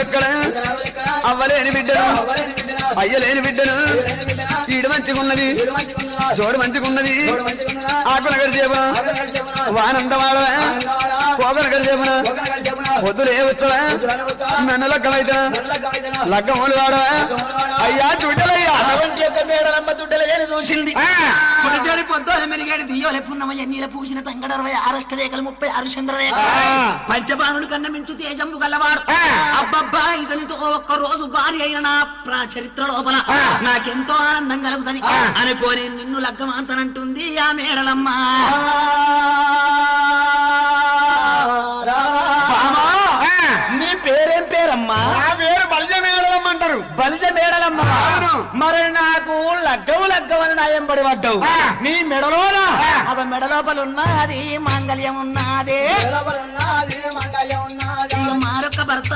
ఎక్కడ అవ్వలేని బిడ్డను అయ్యలేని బిడ్డను ఈడు మంచిగున్నది జోడు మంచిగున్నది ఆకుల గడిచేపన వానందవాడ పోగల గడిచేపన పొద్దులే వచ్చా నన్ను లగ్గమైతే లగ్గములు వాడ అయ్యా చుట్టలయ్యా మేడలమ్మ దుడ్డలని చూసింది పొడి పొద్దున మెలిగాడి దియ్యోలే పున్నమ ఎన్నీల పూసిన తంగడ 66 రేఖలు 36 చంద్రరేఖలు పంచబాణుడు కన్న మించు తేజంబు గల్లవాడు అబ్బబ్బా ఇతనితో ఒక్క రోజు భార్య అయిన నా చరిత్ర లోపల నాకెంతో ఆనందం కలుగుతుంది అనుకోని నిన్ను లగ్గమాడతానంటుంది ఆ మేడలమ్మ నీ పేరేం పేరమ్మా నా పేరు బలిజ మేడలమ్మ అంటారు బలిజ మేడలమ్మ మరి నాకు లగ్గమని నా ఎంబడి పడ్డావు నీ మెడలోనా అవ మెడ లోపల ఉన్నది మాంగళ్యం ఉన్నదే మరొక భర్త